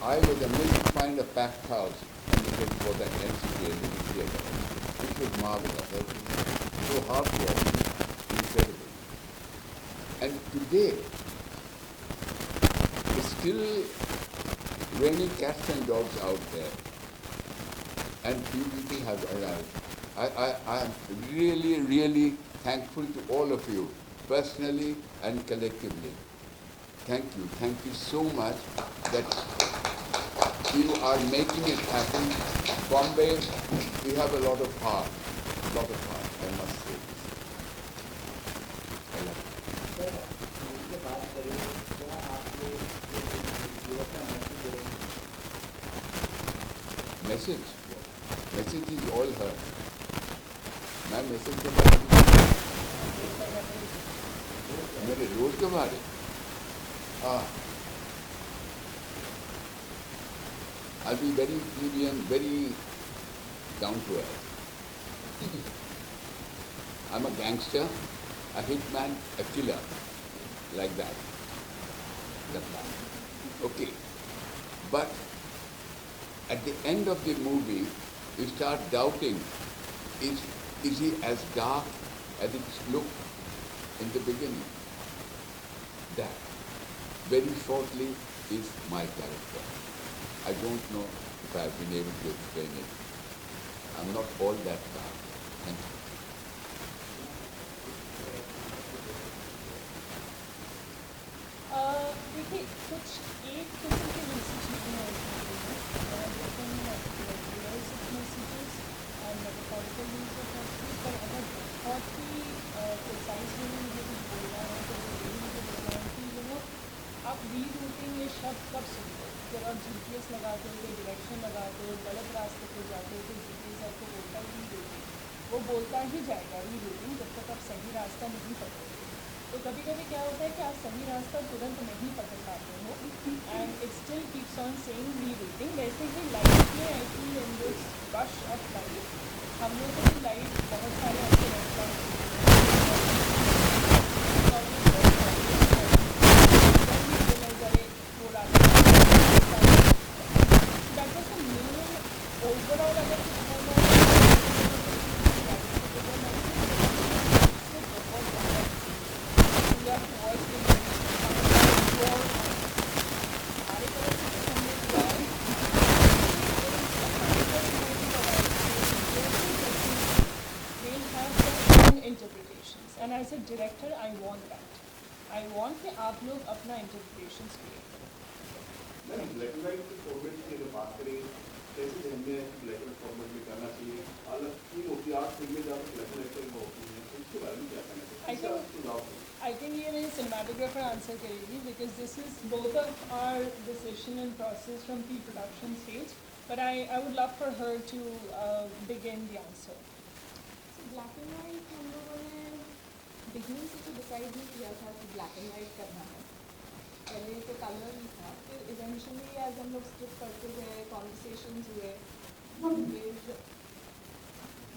I was amazed to find a packed house and it was an NCT theater, which was marvelous. It was so heartwarming, incredible. And today, it's still raining cats and dogs out there, and few people have arrived. I am really, really thankful to all of you, personally and collectively. Thank you so much that you are making it happen. Bombay, we have a lot of heart, I must say this. I love sir मुझसे बात करें क्या आपने युवक का message it. Message is all her. मैं message के बारे में मेरे रोज के बारे हाँ I'll be very plebeian, very down to earth. I'm a gangster, a hitman, a killer, like that. The plan. Okay. But at the end of the movie, you start doubting, is he as dark as it looked in the beginning? That, very shortly, is my character. I don't know if I've been able to explain it. I'm not all that dark. Thank you. देखिए कुछ एक किस्म के message लिखने हैं messages और metaphorical use of messages पर अगर बहुत ही प्रिसाइज मुझे कुछ बोलना है तो वो मुझे बोलना है कि आप रीड रूटिंग ये शब्द कब सुनते हो जब आप GPS लगाते हो कोई डायरेक्शन लगाते हो गलत रास्ते पे जाते हो तो GPS आपको बोलता है रीड रूटिंग वो बोलता ही जाएगा रीड रूटिंग जब तक आप सही रास्ता नहीं पकड़ोगे तो कभी कभी क्या होता है कि आप सही रास्ता तुरंत नहीं पकड़ पाते हो and it still keeps on saying rerouting वैसे ही लाइफ में I feel in this rush of life हम लोग को भी लाइफ बहुत सारे ऐसे ओवरऑल अगर कुछ बोलना interpretations and as a director I want that I want कि आप लोग अपना interpretations create करें मैम ब्लैक एंड व्हाइट के फॉर्मेट की अगर बात करें कैसे ध्यान में है कि ब्लैक एंड व्हाइट फॉर्मेट में करना चाहिए अलग की होती है 8 फिल्में जहाँ पर ब्लैक एंड व्हाइट में होती हैं तो इसके बारे में क्या कहना चाहिए I think ये मेरी cinematographer answer करेगी because this is both of our decision and process from pre-production stage but I would love for her to begin the answer. Black and white हम लोगों ने बिगनिंग से तो डिसाइड नहीं किया था कि ब्लैक एंड वाइट करना है पहले तो कलर ही था फिर इवेंचुअली एज हम लोग स्क्रिप्ट करते गए कॉन्वर्सेशंस हुए फिर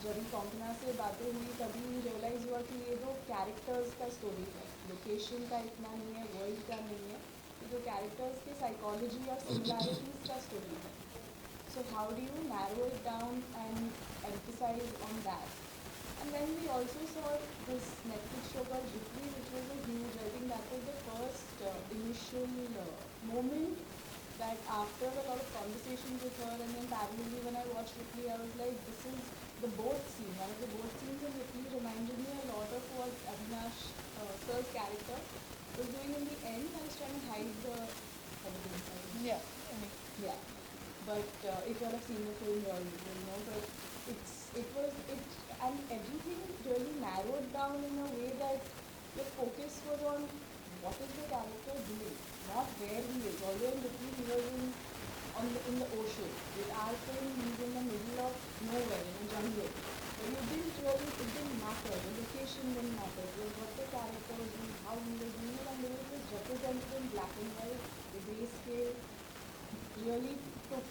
जब कॉम्पना से बातें हुई तभी रियलाइज़ हुआ कि ये दो कैरेक्टर्स का स्टोरी है लोकेशन का इतना नहीं है वर्ल्ड का नहीं है ये जो कैरेक्टर्स के साइकोलॉजी और सिमिलैरिटीज़ का स्टोरी है so how do you narrow it down and emphasise on that And then we also saw this Netflix show called Jupri, which was a huge, I think that was the first initial moment that after a lot of conversations with her and then parallelly when I watched Ripley, I was like, this is the boat scene. One of the boat scenes in Ripley reminded me a lot of what Avinash sir's character was doing in the end. I was trying to hide the evidence. Yeah. But if you all have seen the film, you all will know. But it and everything really narrowed down in a way that the focus was on what is the character doing, not where he is. Although in between he was in the ocean. With our film, he's in the middle of nowhere, in a jungle. But it didn't matter. The location didn't matter. It was what the character was doing, how he was doing it, and the way it was represented in black and white, the grayscale, really took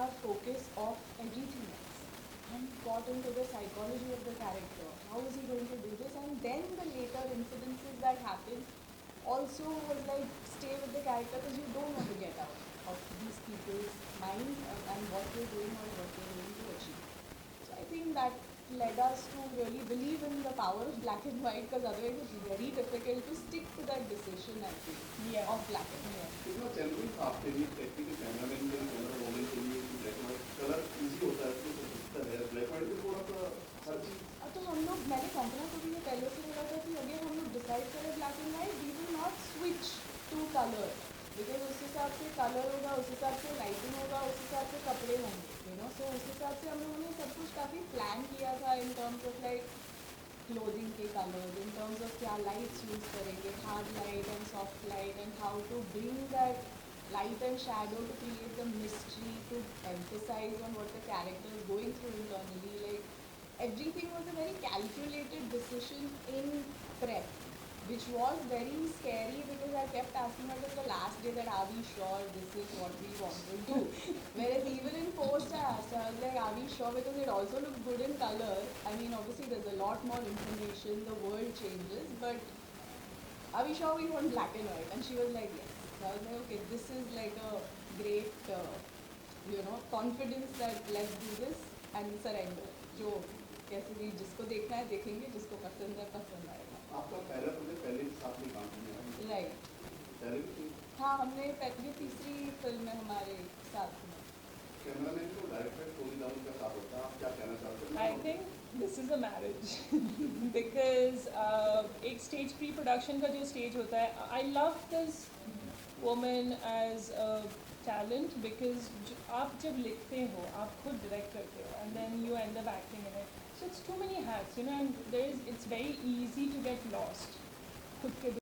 our focus off everything else. And got into the psychology of the character. How is he going to do this? And then the later incidences that happened also was like stay with the character because you don't want to get out of they're doing or what they're going to achieve. So I think that led us to really believe in the power of black and white, because otherwise it's very difficult to stick to that decision, I think, Yeah. of black and white. कितना challenging था आपके लिए technical cameraman के लिए, camera woman के लिए कि black and white colour easy होता है तो सोचता है ब्लैक एंड व्हाइट में थोड़ा सा हर चीज तो हम लोग, मैंने कंपना को भी ये पहले से बोला था कि अगर हम लोग डिसाइड करें black and white, we will not switch to colour, because उस हिसाब से कलर होगा, उस हिसाब से लाइटिंग होगा, उस हिसाब से कपड़े होंगे, यू नो. सो उस हिसाब से हम लोगों ने सब कुछ काफ़ी प्लान किया था in terms of like clothing के कलर्स, इन टर्म्स ऑफ क्या लाइट्स यूज़ करेंगे, hard light and soft light, and how to bring that light and shadow to create the mystery, to emphasize on what the character is going through internally. Like, everything was a very calculated decision in prep, which was very scary, because I kept asking her till the last day that are we sure this is what we want to do. Whereas even in post I asked her, I was like, are we sure, because it also looks good in color. I mean, obviously there's a lot more information, the world changes, but are we sure we want black and white? And she was like, yes. So I was like, okay, this is like a great, confidence that let's do this and surrender. जो कैसे भी जिसको देखना है देखेंगे, जिसको पसंद है पसंद आएगा. आपका पहला प्रोजेक्ट पहले भी साथ में काम किया है Right. पहले भी हाँ, हमने पहली तीसरी फिल्म है हमारे साथ में. कैमरामैन को डायरेक्टर टोनी डाउन का साथ होता है, आप क्या कहना चाहते हैं? I think this is a marriage because एक stage pre-production का जो stage होता है, I love this woman as a talent because आप जब लिखते हो, आप खुद direct करते हो, and then you end up acting in it. So it's too many hats, you know, and it's very easy to get lost खुद के